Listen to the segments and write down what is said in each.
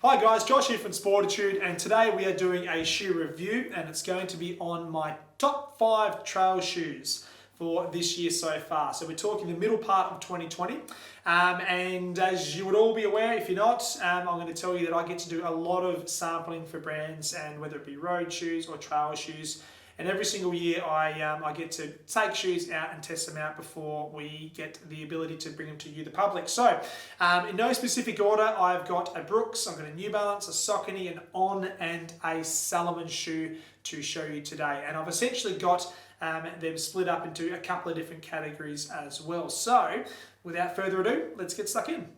Hi guys, Josh here from Sportitude, and today we are doing a shoe review, and it's going to be on my top 5 trail shoes for this year so far. So we're talking the middle part of 2020, and as you would all be aware, if you're not, I'm going to tell you that I get to do a lot of sampling for brands, and whether it be road shoes or trail shoes. And every single year I get to take shoes out and test them out before we get the ability to bring them to you, the public. So in no specific order, I've got a Brooks, I've got a New Balance, a Saucony, an On and a Salomon shoe to show you today. And I've essentially got them split up into a couple of different categories as well. So without further ado, let's get stuck in.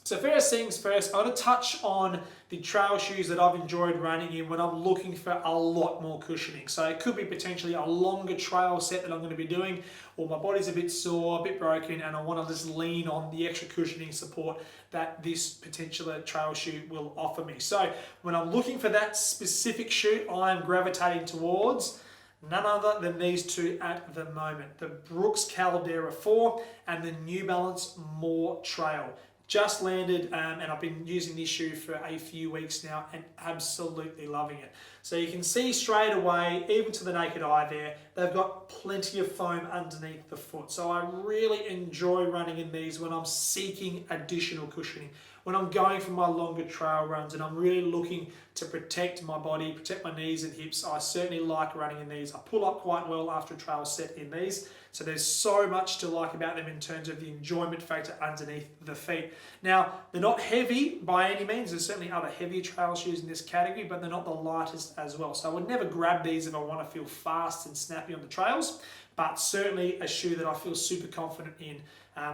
So first things first, I want to touch on the trail shoes that I've enjoyed running in when I'm looking for a lot more cushioning. So it could be potentially a longer trail set that I'm going to be doing, or my body's a bit sore, a bit broken, and I want to just lean on the extra cushioning support that this particular trail shoe will offer me. So when I'm looking for that specific shoe, I'm gravitating towards none other than these two at the moment. The Brooks Caldera 4 and the New Balance More Trail. Just landed and I've been using this shoe for a few weeks now and absolutely loving it. So you can see straight away, even to the naked eye there, they've got plenty of foam underneath the foot. So I really enjoy running in these when I'm seeking additional cushioning. When I'm going for my longer trail runs and I'm really looking to protect my body, protect my knees and hips, I certainly like running in these. I pull up quite well after a trail set in these. So there's so much to like about them in terms of the enjoyment factor underneath the feet. Now, they're not heavy by any means. There's certainly other heavier trail shoes in this category, but they're not the lightest as well. So I would never grab these if I want to feel fast and snappy on the trails, but certainly a shoe that I feel super confident in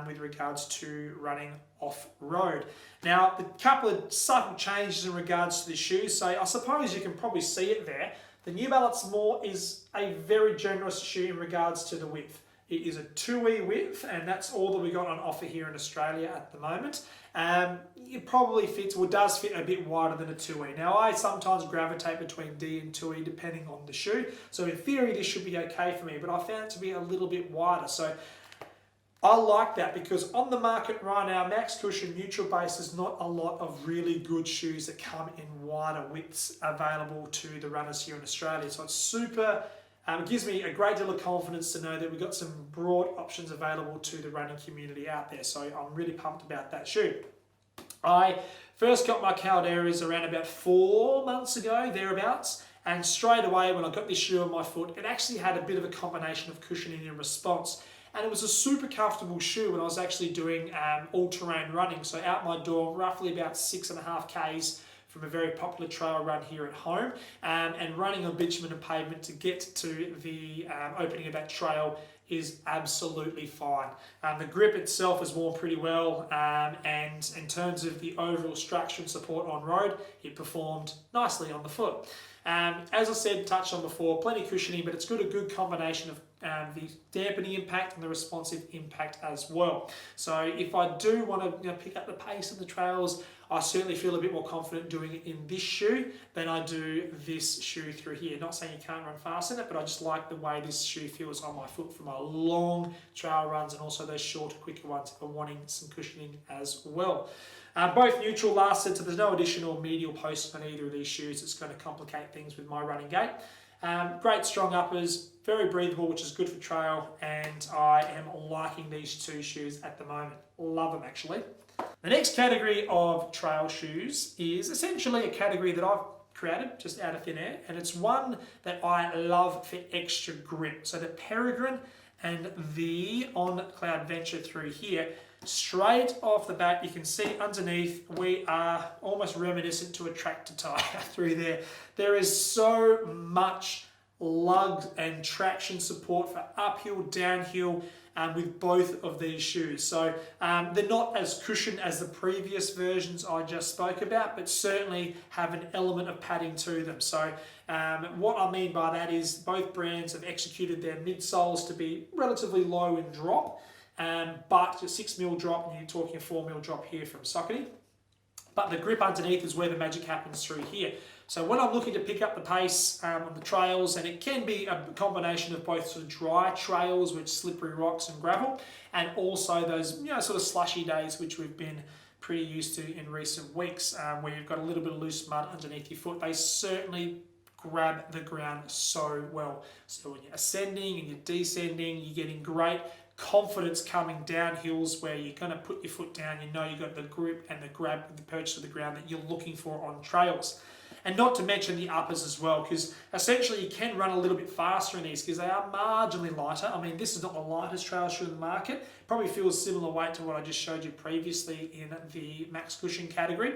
with regards to running off-road. Now, a couple of subtle changes in regards to the shoes. So I suppose you can probably see it there. The New Balance More is a very generous shoe in regards to the width. It is a 2E width, and that's all that we got on offer here in Australia at the moment. It probably fits, or does fit a bit wider than a 2E. Now, I sometimes gravitate between D and 2E depending on the shoe. So in theory, this should be okay for me, but I found it to be a little bit wider. So I like that because on the market right now, max cushion, neutral base, there's not a lot of really good shoes that come in wider widths available to the runners here in Australia. So it's super. It gives me a great deal of confidence to know that we've got some broad options available to the running community out there. So I'm really pumped about that shoe. I first got my Calderas around about 4 months ago, thereabouts. And straight away when I got this shoe on my foot, it actually had a bit of a combination of cushioning and response. And it was a super comfortable shoe when I was actually doing all-terrain running. So out my door, roughly about 6.5 Ks from a very popular trail run here at home, and running on bitumen and pavement to get to the opening of that trail is absolutely fine. The grip itself is worn pretty well, and in terms of the overall structure and support on road, it performed nicely on the foot. As I said, touched on before, plenty of cushioning, but it's got a good combination of the dampening impact and the responsive impact as well. So if I do want to pick up the pace of the trails, I certainly feel a bit more confident doing it in this shoe than I do this shoe through here. Not saying you can't run fast in it, but I just like the way this shoe feels on my foot for my long trail runs and also those shorter, quicker ones if I'm wanting some cushioning as well. Both neutral lasted, so there's no additional medial post on either of these shoes. It's going to complicate things with my running gait. Great strong uppers, very breathable, which is good for trail, and I am liking these two shoes at the moment. Love them actually. The next category of trail shoes is essentially a category that I've created just out of thin air, and it's one that I love for extra grip. So the Peregrine and the On Cloudventure through here, straight off the bat, you can see underneath we are almost reminiscent to a tractor tire through there. There is so much lug and traction support for uphill, downhill, with both of these shoes. So they're not as cushioned as the previous versions I just spoke about, but certainly have an element of padding to them. So what I mean by that is both brands have executed their midsoles to be relatively low in drop, but a 6mm drop, and you're talking a 4mm drop here from Saucony. But the grip underneath is where the magic happens through here. So when I'm looking to pick up the pace on the trails, and it can be a combination of both sort of dry trails with slippery rocks and gravel, and also those sort of slushy days which we've been pretty used to in recent weeks, where you've got a little bit of loose mud underneath your foot. They certainly grab the ground so well. So when you're ascending and you're descending, you're getting great confidence coming down hills where you're going to put your foot down. You know you've got the grip and the grab and the purchase of the ground that you're looking for on trails. And not to mention the uppers as well, because essentially you can run a little bit faster in these because they are marginally lighter. I mean, this is not the lightest trail shoe in the market. Probably feels similar weight to what I just showed you previously in the max cushion category.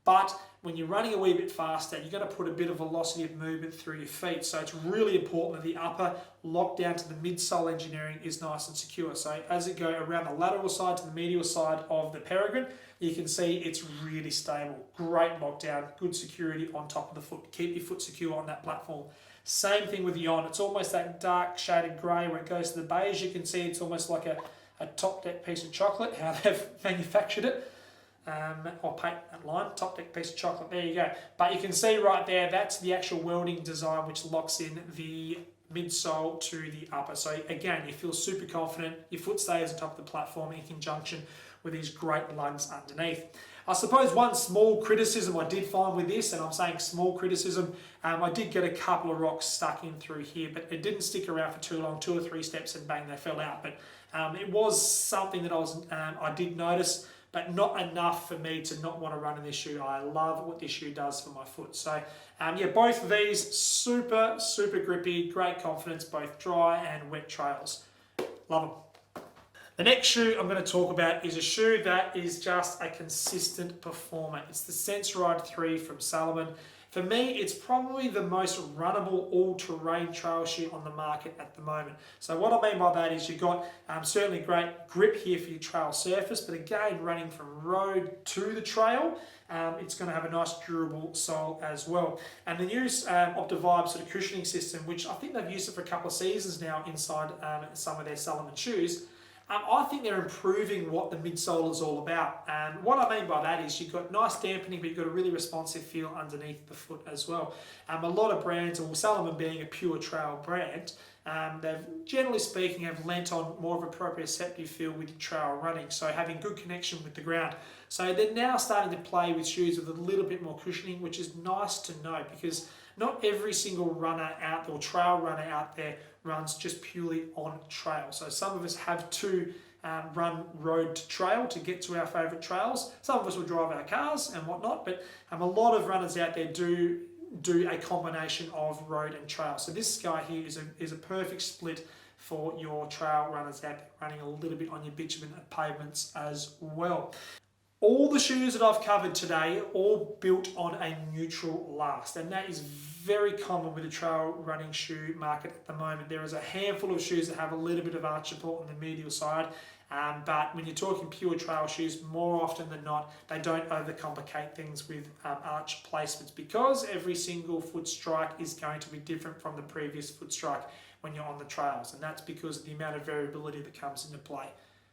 But when you're running a wee bit faster, you're going to put a bit of velocity of movement through your feet. So it's really important that the upper locked down to the midsole engineering is nice and secure. So as it goes around the lateral side to the medial side of the Peregrine, you can see it's really stable. Great lockdown, good security on top of the foot. Keep your foot secure on that platform. Same thing with the on. It's almost that dark shaded grey where it goes to the beige. You can see it's almost like a top deck piece of chocolate, how they've manufactured it. I'll paint that line, top deck piece of chocolate, there you go. But you can see right there, that's the actual welding design which locks in the midsole to the upper. So again, you feel super confident, your foot stays on top of the platform in conjunction with these great lugs underneath. I suppose one small criticism I did find with this, and I'm saying small criticism, I did get a couple of rocks stuck in through here, but it didn't stick around for too long, 2 or 3 steps and bang, they fell out. But it was something that I did notice, but not enough for me to not want to run in this shoe. I love what this shoe does for my foot. So yeah, both of these super, super grippy, great confidence, both dry and wet trails. Love them. The next shoe I'm going to talk about is a shoe that is just a consistent performer. It's the Sensoride 3 from Salomon. For me, it's probably the most runnable all-terrain trail shoe on the market at the moment. So what I mean by that is you've got certainly great grip here for your trail surface, but again, running from road to the trail, it's going to have a nice durable sole as well. And the new Optivibe sort of cushioning system, which I think they've used it for a couple of seasons now inside some of their Salomon shoes, I think they're improving what the midsole is all about. And what I mean by that is you've got nice dampening, but you've got a really responsive feel underneath the foot as well. A lot of brands, or Salomon being a pure trail brand, they've generally speaking have lent on more of a proprioceptive feel with your trail running, so having good connection with the ground. So they're now starting to play with shoes with a little bit more cushioning, which is nice to know because not every single runner out or trail runner out there runs just purely on trail. So some of us have to run road to trail to get to our favourite trails. Some of us will drive our cars and whatnot, but a lot of runners out there do a combination of road and trail. So this guy here is a perfect split for your trail runners out there running a little bit on your bitumen and pavements as well. All the shoes that I've covered today all built on a neutral last, and that is very common with the trail running shoe market at the moment. There is a handful of shoes that have a little bit of arch support on the medial side, but when you're talking pure trail shoes, more often than not, they don't overcomplicate things with arch placements because every single foot strike is going to be different from the previous foot strike when you're on the trails, and that's because of the amount of variability that comes into play.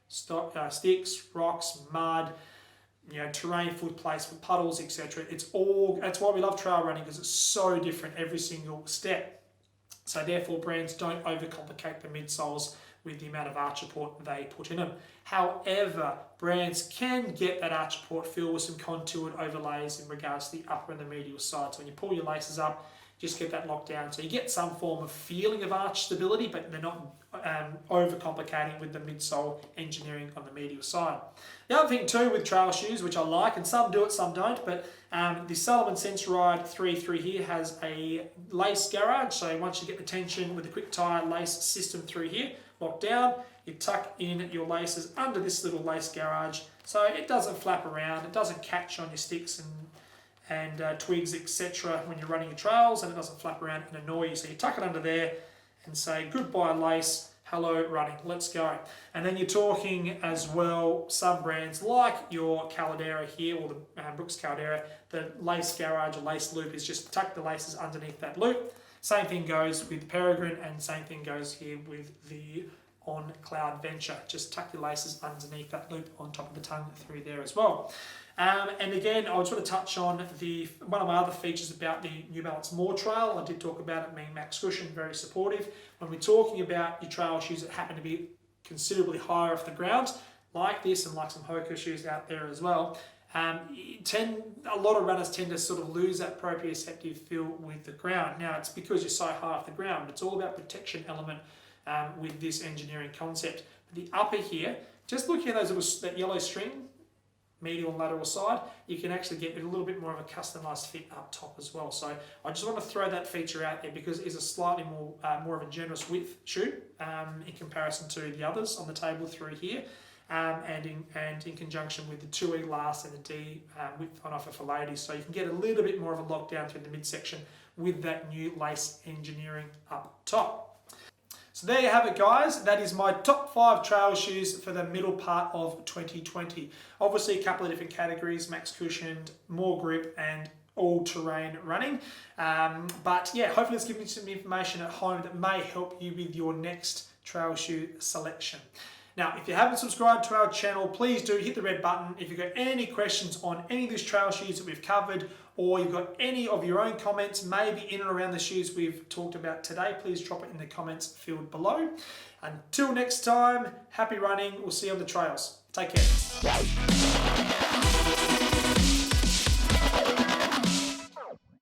Sticks, rocks, mud, terrain, foot placement, puddles, etc. That's why we love trail running, because it's so different every single step. So therefore, brands don't overcomplicate the midsoles with the amount of arch support they put in them. However, brands can get that arch support feel with some contoured overlays in regards to the upper and the medial side. So when you pull your laces up, just get that locked down. So you get some form of feeling of arch stability, but they're not overcomplicating with the midsole engineering on the medial side. The other thing too with trail shoes, which I like, and some do it, some don't, but the Salomon Sensoride 3 here has a lace garage. So once you get the tension with the quick tie lace system through here, locked down, you tuck in your laces under this little lace garage so it doesn't flap around, it doesn't catch on your sticks and twigs, etc. when you're running your trails, and it doesn't flap around and annoy you. So you tuck it under there and say goodbye lace, hello running, let's go. And then you're talking as well, some brands like your Caldera here, or the Brooks Caldera, the lace garage or lace loop is just tuck the laces underneath that loop. Same thing goes with Peregrine, and same thing goes here with the on Cloudventure. Just tuck your laces underneath that loop on top of the tongue through there as well. And again, I would sort of touch on one of my other features about the New Balance More Trail. I did talk about it being max cushion, very supportive. When we're talking about your trail shoes that happen to be considerably higher off the ground, like this and like some Hoka shoes out there as well, a lot of runners tend to sort of lose that proprioceptive feel with the ground. Now, it's because you're so high off the ground, but it's all about protection element with this engineering concept. But the upper here, just looking at that yellow string, medial and lateral side, you can actually get a little bit more of a customized fit up top as well. So I just want to throw that feature out there because it is a slightly more of a generous width shoe in comparison to the others on the table through here. And in conjunction with the 2E last and the D width on offer for ladies. So you can get a little bit more of a lockdown through the midsection with that new lace engineering up top. So there you have it, guys. That is my top 5 trail shoes for the middle part of 2020. Obviously a couple of different categories, max cushioned, more grip, and all-terrain running. But yeah, hopefully it's given you some information at home that may help you with your next trail shoe selection. Now, if you haven't subscribed to our channel, please do hit the red button. If you've got any questions on any of these trail shoes that we've covered, or you've got any of your own comments, maybe in and around the shoes we've talked about today, please drop it in the comments field below. Until next time, happy running. We'll see you on the trails. Take care.